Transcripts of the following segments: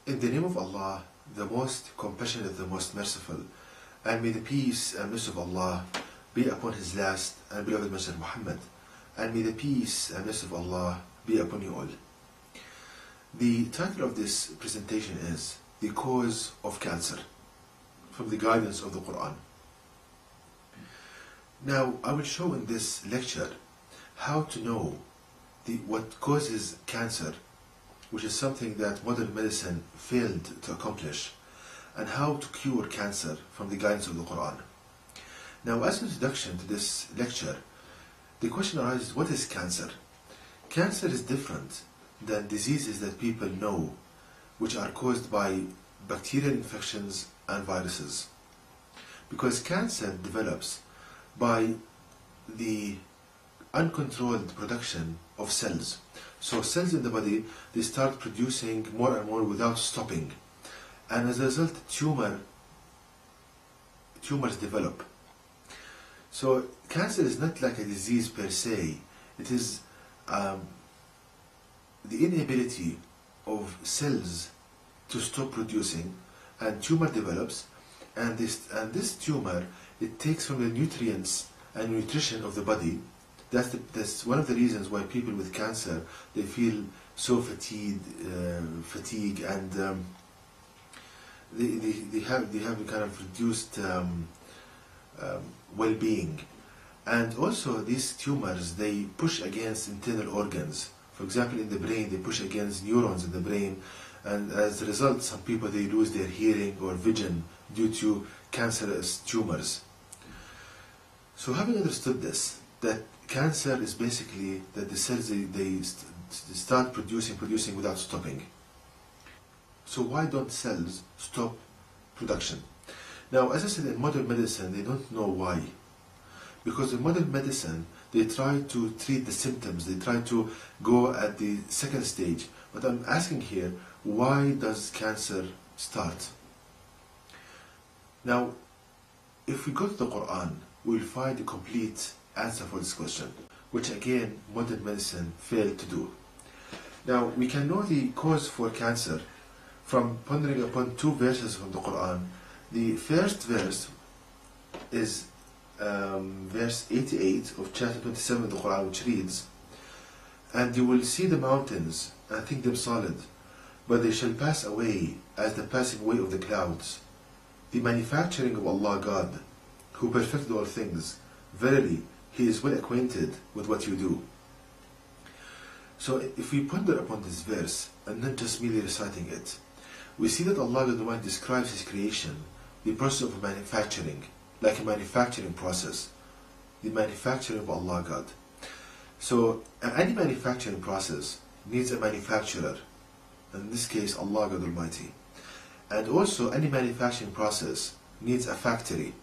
In the name of Allah, the most compassionate, the most merciful, and may the peace and mercy of Allah be upon His last and beloved Messenger Muhammad, and may the peace and mercy of Allah be upon you all. The title of this presentation is The Cause of Cancer, from the guidance of the Quran. Now, I will show in this lecture how to know what causes cancer, which is something that modern medicine failed to accomplish, and how to cure cancer from the guidance of the Quran. Now, as an introduction to this lecture, the question arises, what is cancer? Cancer is different than diseases that people know, which are caused by bacterial infections and viruses. Because cancer develops by the uncontrolled production of cells. So cells in the body, they start producing more and more without stopping. And as a result, tumors develop. So cancer is not like a disease per se. It is the inability of cells to stop producing, and tumor develops, and this tumor, it takes from the nutrients and nutrition of the body. That's one of the reasons why people with cancer, they feel so fatigued, and they have a kind of reduced well-being. And also these tumors, they push against internal organs. For example, in the brain, they push against neurons in the brain, and as a result, some people, they lose their hearing or vision due to cancerous tumors. So having understood this, that cancer is basically that the cells, they start producing without stopping. So why don't cells stop production? Now, as I said, in modern medicine, they don't know why. Because in modern medicine, they try to treat the symptoms, they try to go at the second stage. But I'm asking here, why does cancer start? Now, if we go to the Quran, we'll find a complete answer for this question, which again, modern medicine failed to do. Now, we can know the cause for cancer from pondering upon two verses from the Quran. The first verse is verse 88 of chapter 27 of the Quran, which reads, "And you will see the mountains and think them solid, but they shall pass away as the passing away of the clouds. The manufacturing of Allah God, who perfected all things, verily, He is well acquainted with what you do." So if we ponder upon this verse, and not just merely reciting it, we see that Allah God describes His creation, the process of manufacturing, like a manufacturing process, the manufacturing of Allah God. So any manufacturing process needs a manufacturer, in this case Allah God Almighty. And also any manufacturing process needs a factory.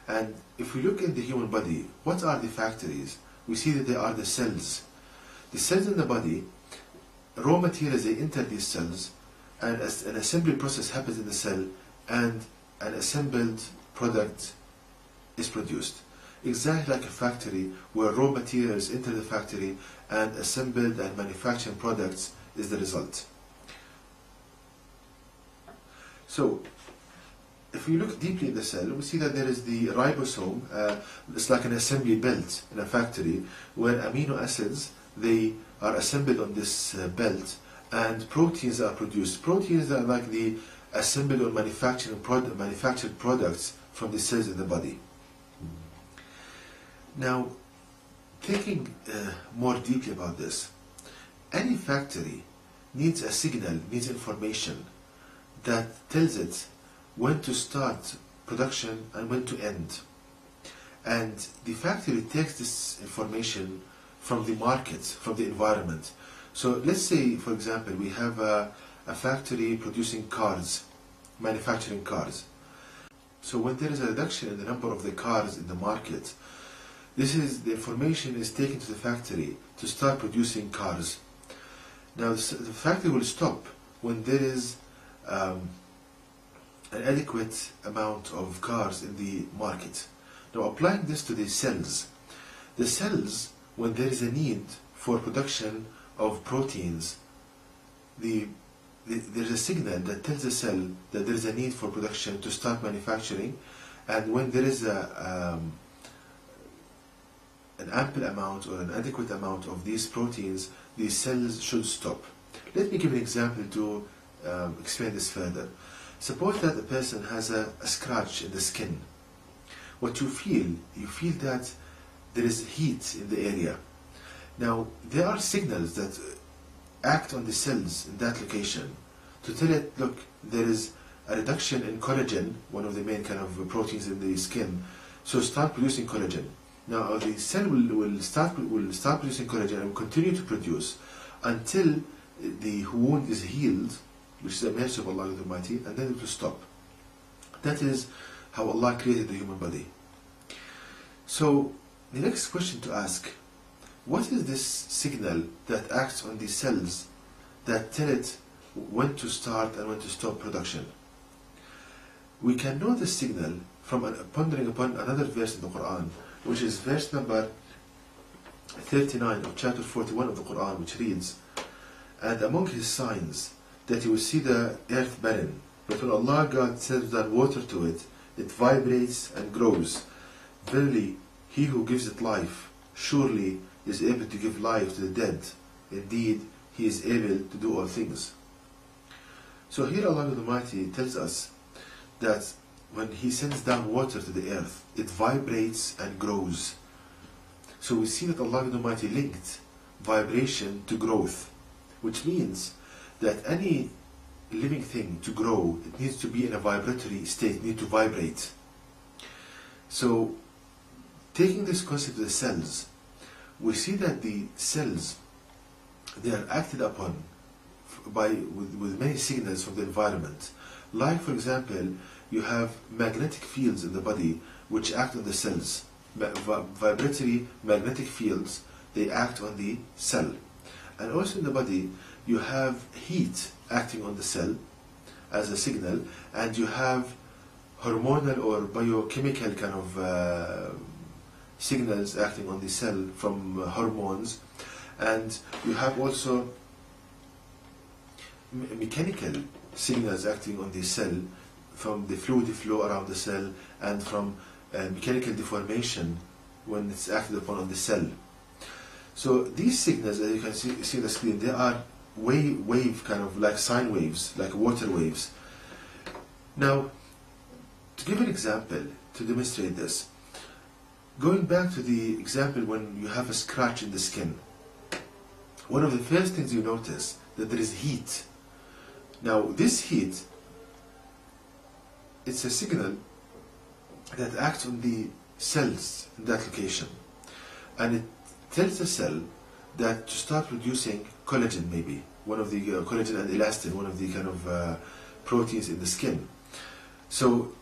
And if we look in the human body, what are the factories? We see that they are the cells. The cells in the body, raw materials, they enter these cells, and as an assembly process happens in the cell, and an assembled product is produced. Exactly like a factory, where raw materials enter the factory, and assembled and manufactured products is the result. So, if we look deeply in the cell, we see that there is the ribosome. It's like an assembly belt in a factory, where amino acids, they are assembled on this belt, and proteins are produced. Proteins are like the assembled or manufactured products from the cells in the body. Now, thinking more deeply about this, any factory needs a signal, needs information that tells it when to start production and when to end. And the factory takes this information from the market, from the environment. So let's say, for example, we have a factory producing cars, manufacturing cars. So when there is a reduction in the number of the cars in the market, the information is taken to the factory to start producing cars. Now the factory will stop when there is an adequate amount of cars in the market. Now applying this to the cells, when there is a need for production of proteins, the there's a signal that tells the cell that there is a need for production to start manufacturing, and when there is an ample amount or an adequate amount of these proteins, these cells should stop. Let me give an example to explain this further. Suppose that a person has a scratch in the skin. What you feel that there is heat in the area. Now, there are signals that act on the cells in that location to tell it, look, there is a reduction in collagen, one of the main kind of proteins in the skin, so start producing collagen. Now, the cell will start producing collagen and will continue to produce until the wound is healed, which is a mercy of Allah the Almighty, and then it will stop. That is how Allah created the human body. So, the next question to ask, what is this signal that acts on the cells that tell it when to start and when to stop production? We can know this signal from pondering upon another verse in the Quran, which is verse number 39 of chapter 41 of the Quran, which reads, "And among his signs that you will see the earth barren, but when Allah God sends down water to it, it vibrates and grows. Verily, he who gives it life, surely is able to give life to the dead. Indeed, he is able to do all things." So here Allah the Almighty tells us that when He sends down water to the earth, it vibrates and grows. So we see that Allah the Almighty linked vibration to growth, which means that any living thing to grow, it needs to be in a vibratory state, it needs to vibrate. So, taking this concept of the cells, we see that the cells, they are acted upon with many signals from the environment. Like, for example, you have magnetic fields in the body which act on the cells. Vibratory magnetic fields, they act on the cell. And also in the body, you have heat acting on the cell as a signal, and you have hormonal or biochemical kind of signals acting on the cell from hormones, and you have also mechanical signals acting on the cell from the fluid flow around the cell and from mechanical deformation when it's acted upon on the cell. So these signals, as you can see on the screen, they are wave kind of like sine waves, like water waves. Now, to give an example to demonstrate this, going back to the example when you have a scratch in the skin, one of the first things you notice that there is heat. Now, this heat, it's a signal that acts on the cells in that location, and it tells the cell that to start producing collagen, maybe one of the collagen and elastin, one of the kind of proteins in the skin. So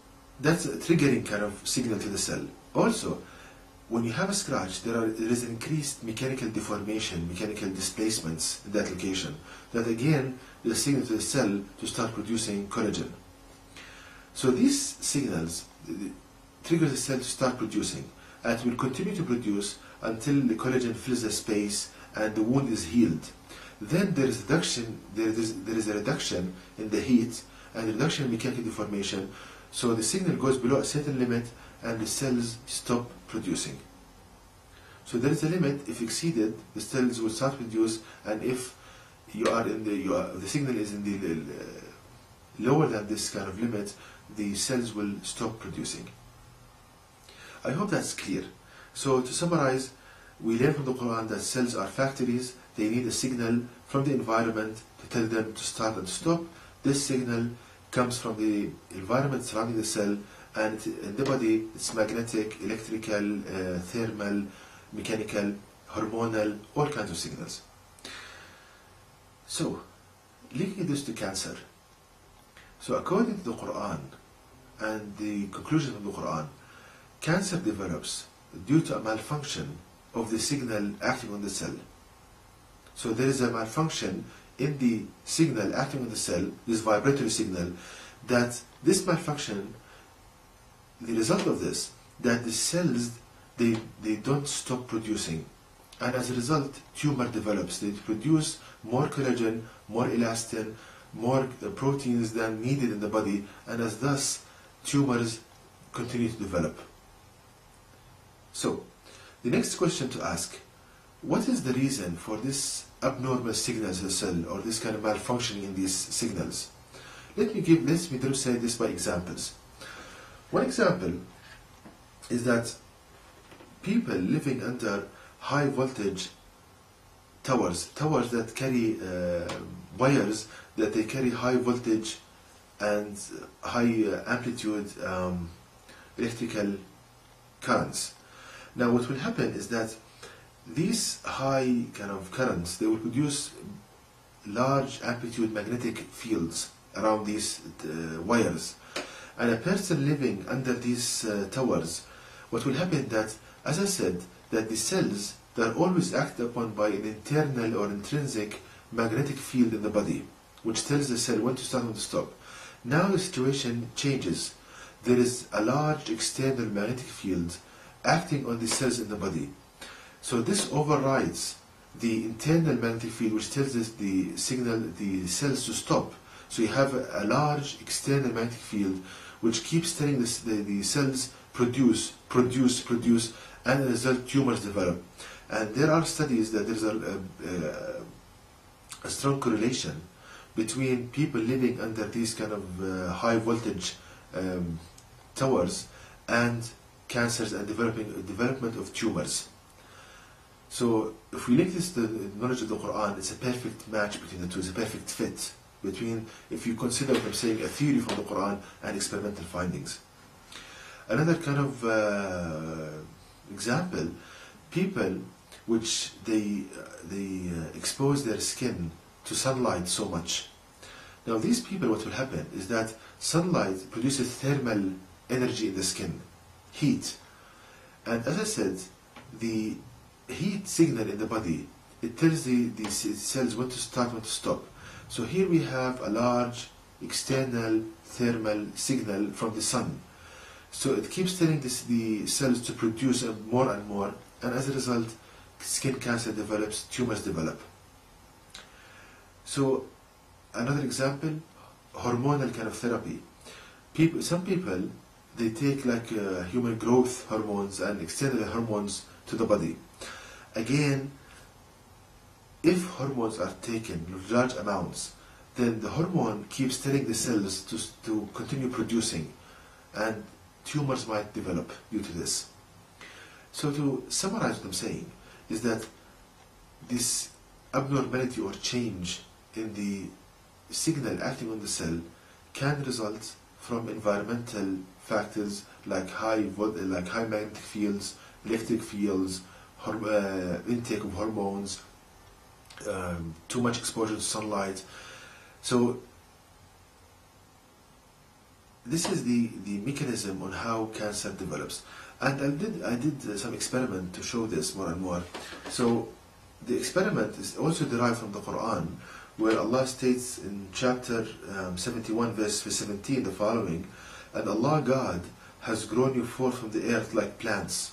that's a triggering kind of signal to the cell. Also, when you have a scratch, there is increased mechanical deformation, mechanical displacements in that location. That again is a signal to the cell to start producing collagen. So these signals trigger the cell to start producing, and it will continue to produce until the collagen fills the space and the wound is healed. Then there is a reduction in the heat and a reduction in mechanical deformation. So the signal goes below a certain limit and the cells stop producing. So there is a limit. If exceeded, the cells will start produce, and if the signal is in the lower than this kind of limit, the cells will stop producing. I hope that's clear. So to summarize, we learn from the Quran that cells are factories. They need a signal from the environment to tell them to start and stop. This signal comes from the environment surrounding the cell, and in the body it's magnetic, electrical, thermal, mechanical, hormonal, all kinds of signals. So, linking this to cancer. So according to the Quran and the conclusion of the Quran, cancer develops due to a malfunction of the signal acting on the cell. So there is a malfunction in the signal acting on the cell, this vibratory signal, that this malfunction, the result of this, that the cells, they don't stop producing. And as a result, tumor develops. They produce more collagen, more elastin, more proteins than needed in the body, and as thus tumors continue to develop. So, the next question to ask, what is the reason for this abnormal signals in the cell, or this kind of malfunctioning in these signals? Let me say this by examples. One example is that people living under high voltage towers that carry wires that they carry high voltage and high amplitude electrical currents. Now what will happen is that these high kind of currents, they will produce large amplitude magnetic fields around these wires. And a person living under these towers, what will happen that, as I said, that the cells, they are always acted upon by an internal or intrinsic magnetic field in the body, which tells the cell when to start and when to stop. Now the situation changes. There is a large external magnetic field acting on the cells in the body. So this overrides the internal magnetic field, which tells us the cells to stop. So you have a large external magnetic field which keeps telling the cells produce, and as a result tumors develop. And there are studies that there is a strong correlation between people living under these kind of high voltage towers and cancers and development of tumors. So if we link this to the knowledge of the Quran, it's a perfect match between the two, it's a perfect fit between, if you consider what I'm saying, a theory from the Quran and experimental findings. Another kind of example, people which they expose their skin to sunlight so much. Now these people, what will happen is that sunlight produces thermal energy in the skin, heat. And as I said, the heat signal in the body, it tells the cells when to start, when to stop. So here we have a large external thermal signal from the sun. So it keeps telling the cells to produce more and more, and as a result, skin cancer develops, tumors develop. So another example, hormonal kind of therapy. Some people, they take like human growth hormones and external hormones to the body. Again, if hormones are taken in large amounts, then the hormone keeps telling the cells to continue producing, and tumors might develop due to this. So to summarize what I'm saying is that this abnormality or change in the signal acting on the cell can result from environmental factors like high magnetic fields, electric fields, intake of hormones, too much exposure to sunlight. So this is the mechanism on how cancer develops. And I did some experiment to show this more and more. So the experiment is also derived from the Quran, where Allah states in chapter 71 verse 17 the following, and Allah God has grown you forth from the earth like plants.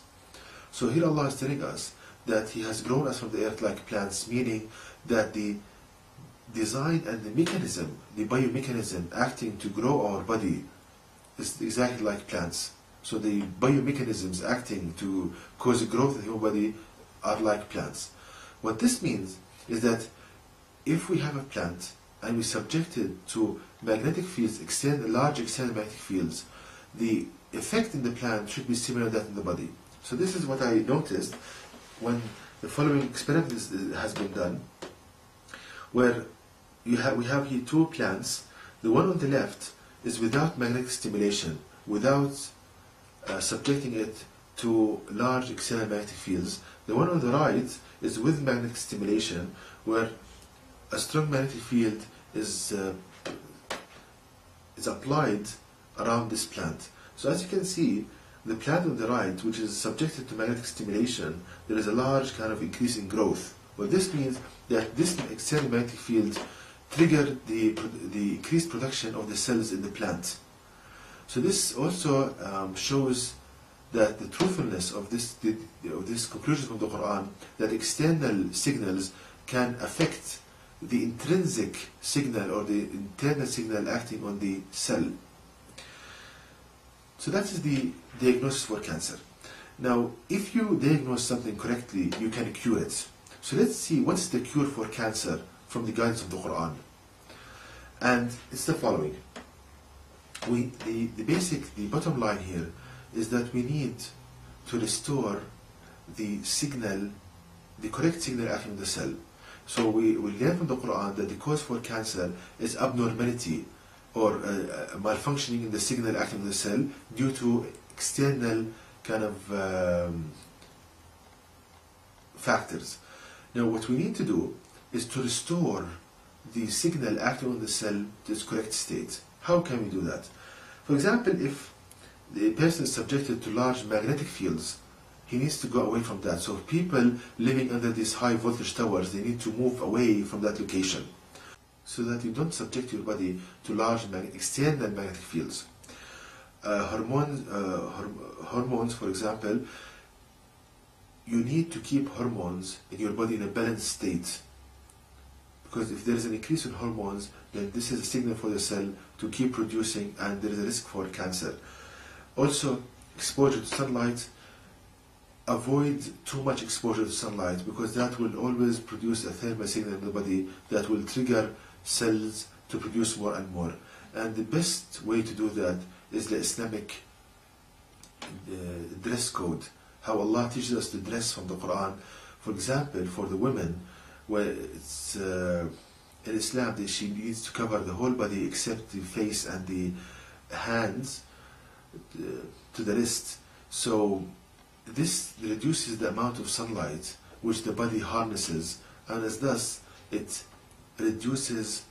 So here Allah is telling us that He has grown us from the earth like plants, meaning that the design and the mechanism, the biomechanism acting to grow our body is exactly like plants. So the biomechanisms acting to cause growth in the human body are like plants. What this means is that if we have a plant and we subject it to magnetic fields, large external magnetic fields, the effect in the plant should be similar to that in the body. So this is what I noticed when the following experiment has been done, where we have here two plants. The one on the left is without magnetic stimulation, without subjecting it to large external magnetic fields. The one on the right is with magnetic stimulation, where a strong magnetic field is applied around this plant. So as you can see, the plant on the right, which is subjected to magnetic stimulation, there is a large kind of increase in growth. Well, this means that this external magnetic field triggered the increased production of the cells in the plant. So this also shows that the truthfulness of this conclusion from the Quran, that external signals can affect the intrinsic signal or the internal signal acting on the cell. So that is the diagnosis for cancer. Now, if you diagnose something correctly, you can cure it. So let's see what's the cure for cancer from the guidance of the Quran. And it's the following. The bottom line here is that we need to restore the signal, the correct signal acting on the cell. So we learn from the Quran that the cause for cancer is abnormality or malfunctioning in the signal acting on the cell due to external kind of factors. Now what we need to do is to restore the signal acting on the cell to its correct state. How can we do that? For example, if the person is subjected to large magnetic fields, he needs to go away from that. So people living under these high voltage towers, they need to move away from that location so that you don't subject your body to large external magnetic fields. Hormones, for example, you need to keep hormones in your body in a balanced state, because if there is an increase in hormones, then this is a signal for the cell to keep producing, and there is a risk for cancer. Also, exposure to sunlight. Avoid too much exposure to sunlight, because that will always produce a thermal signal in the body that will trigger cells to produce more and more. And the best way to do that is the Islamic dress code, how Allah teaches us to dress from the Quran. For example, for the women, where it's in Islam that she needs to cover the whole body except the face and the hands to the wrist. So this reduces the amount of sunlight which the body harnesses, and as thus it reduces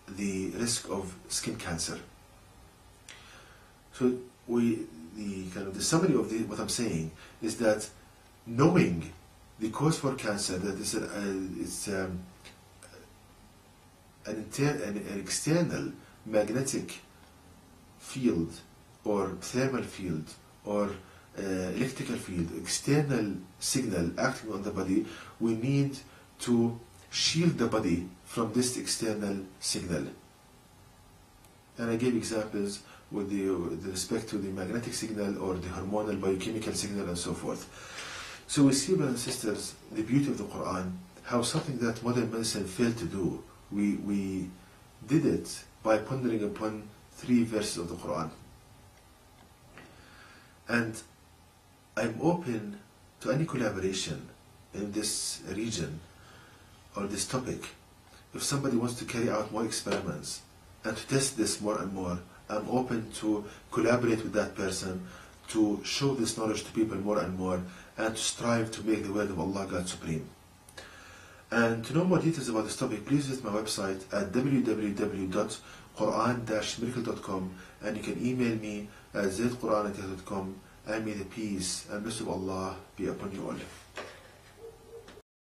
the risk of skin cancer. So the summary of what I'm saying is that knowing the cause for cancer, that is an external magnetic field or thermal field or electrical field, external signal acting on the body, we need to shield the body from this external signal. And I gave examples with respect to the magnetic signal or the hormonal biochemical signal and so forth. So we see, brothers and sisters, the beauty of the Quran, how something that modern medicine failed to do, we did it by pondering upon 3 verses of the Quran. And I'm open to any collaboration in this region or this topic. If somebody wants to carry out more experiments and to test this more and more, I'm open to collaborate with that person to show this knowledge to people more and more, and to strive to make the word of Allah God Supreme. And to know more details about this topic, please visit my website at www.quran-miracle.com, and you can email me at zaidquran@yahoo.com, and may the peace and blessing of Allah be upon you all.